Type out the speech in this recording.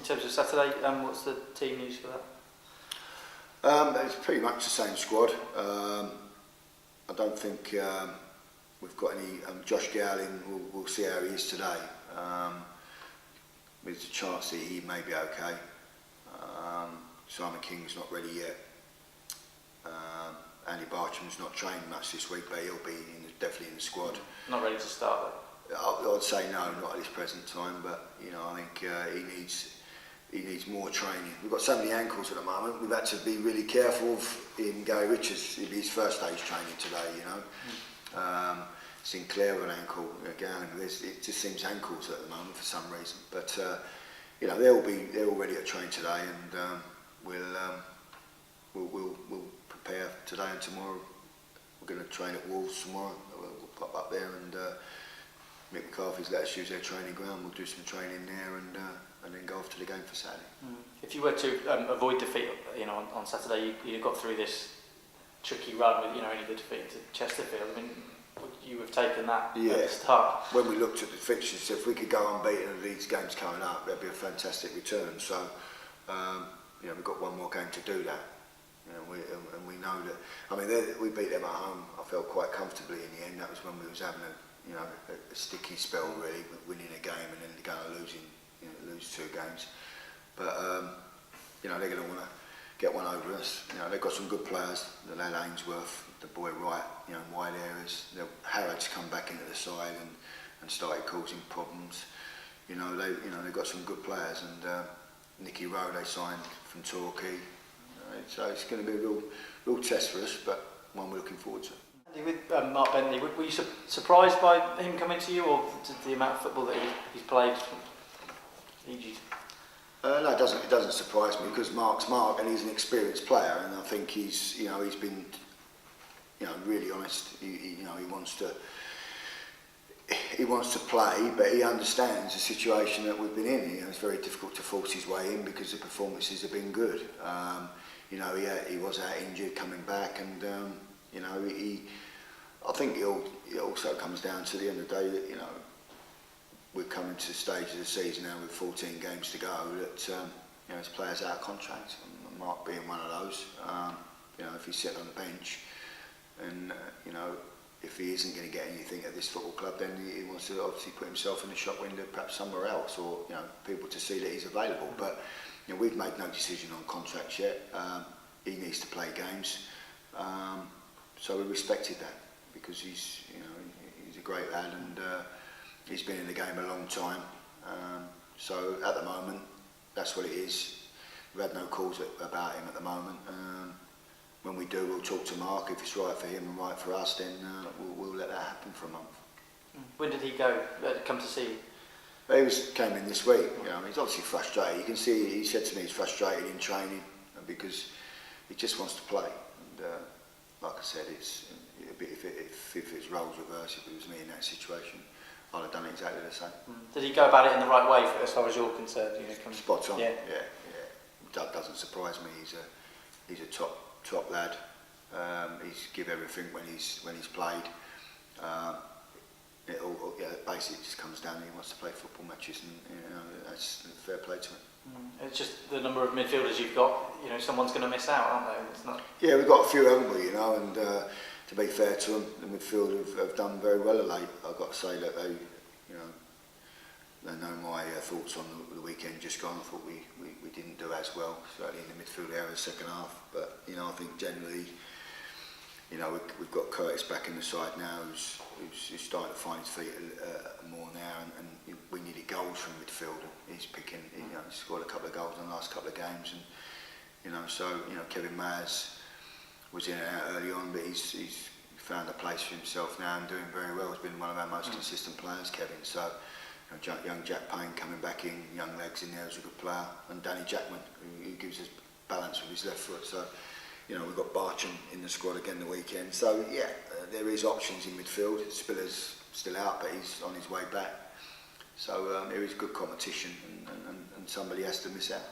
in terms of Saturday, what's the team news for that? It's pretty much the same squad. I don't think we've got any. Josh Gowling, we'll see how he is today. There's a chance that he may be okay. Simon King's not ready yet. Andy Bartram's not trained much this week, but he'll be definitely in the squad. Not ready to start though? I'd say no, not at this present time. But I think he needs more training. We've got so many ankles at the moment. We've had to be really careful of in Gary Richards. It'll be his first stage training today. Sinclair with an ankle again. It just seems ankles at the moment for some reason. But they're all ready to train today, and we'll prepare today and tomorrow. We're going to train at Wolves tomorrow. We'll pop up there, and Mick McCarthy's let us use their training ground. We'll do some training there, and then go off to the game for Saturday. If you were to avoid defeat, on Saturday, you got through this tricky run with only the defeat to Chesterfield. I mean, would you have taken that at the start? When we looked at the fixtures, if we could go unbeaten in these games coming up, that'd be a fantastic return. So, we've got one more game to do that. We know that. I mean, we beat them at home. I felt quite comfortably in the end. That was when we was having a sticky spell really, winning a game and then going to lose 2 games. But they're going to want to get one over us. They've got some good players. The lad Ainsworth, the boy Wright, wide areas. Harrod's come back into the side and started causing problems. They've got some good players, and Nicky Rowe they signed from Torquay. So it's going to be a real test for us, but one we're looking forward to. With Mark Bentley, were you surprised by him coming to you, or the amount of football that he's played? No, it doesn't surprise me, because Mark's Mark, and he's an experienced player, and I think he's been really honest. He wants to play, but he understands the situation that we've been in. It's very difficult to force his way in because the performances have been good. He was out injured, coming back, and I think it also comes down to the end of the day that we're coming to the stage of the season now with 14 games to go, that his players out of contract, and Mark being one of those. If he's sitting on the bench, and if he isn't going to get anything at this football club, then he wants to obviously put himself in the shop window, perhaps somewhere else, or people to see that he's available. But we've made no decision on contracts yet. He needs to play games, so we respected that, because he's a great lad, and he's been in the game a long time. So at the moment, that's what it is. We've had no calls about him at the moment. When we do, we'll talk to Mark. If it's right for him and right for us, then we'll let that happen for a month. When did he come to see you? He came in this week. He's obviously frustrated. You can see he said to me he's frustrated in training because he just wants to play. And like I said, if it's roles reversed, if it was me in that situation, I'd have done exactly the same. Did he go about it in the right way, as far as you're concerned? Spot on. Yeah. That doesn't surprise me. He's a top lad. He's give everything when he's played. It basically just comes down to he wants to play football matches, and that's fair play to him. It's just the number of midfielders you've got. Someone's going to miss out, aren't they? It's not. Yeah, we've got a few, haven't we? And to be fair to them, the midfield have done very well of late. I've got to say that they know my thoughts on the weekend just gone. I thought we didn't do as well, certainly in the midfield area, second half. But I think generally, we've got Curtis back in the side now, who's starting to find his feet more now, and we needed goals from midfield. He's picking, he scored a couple of goals in the last couple of games, and Kevin Mayers was in and out early on, but he's found a place for himself now and doing very well. He's been one of our most consistent players, Kevin. So young Jack Payne coming back in, young legs in there, is a good player, and Danny Jackman, who gives us balance with his left foot. So we've got Bartram in the squad again the weekend. So there is options in midfield. Spiller's still out, but he's on his way back. So there is good competition, and somebody has to miss out.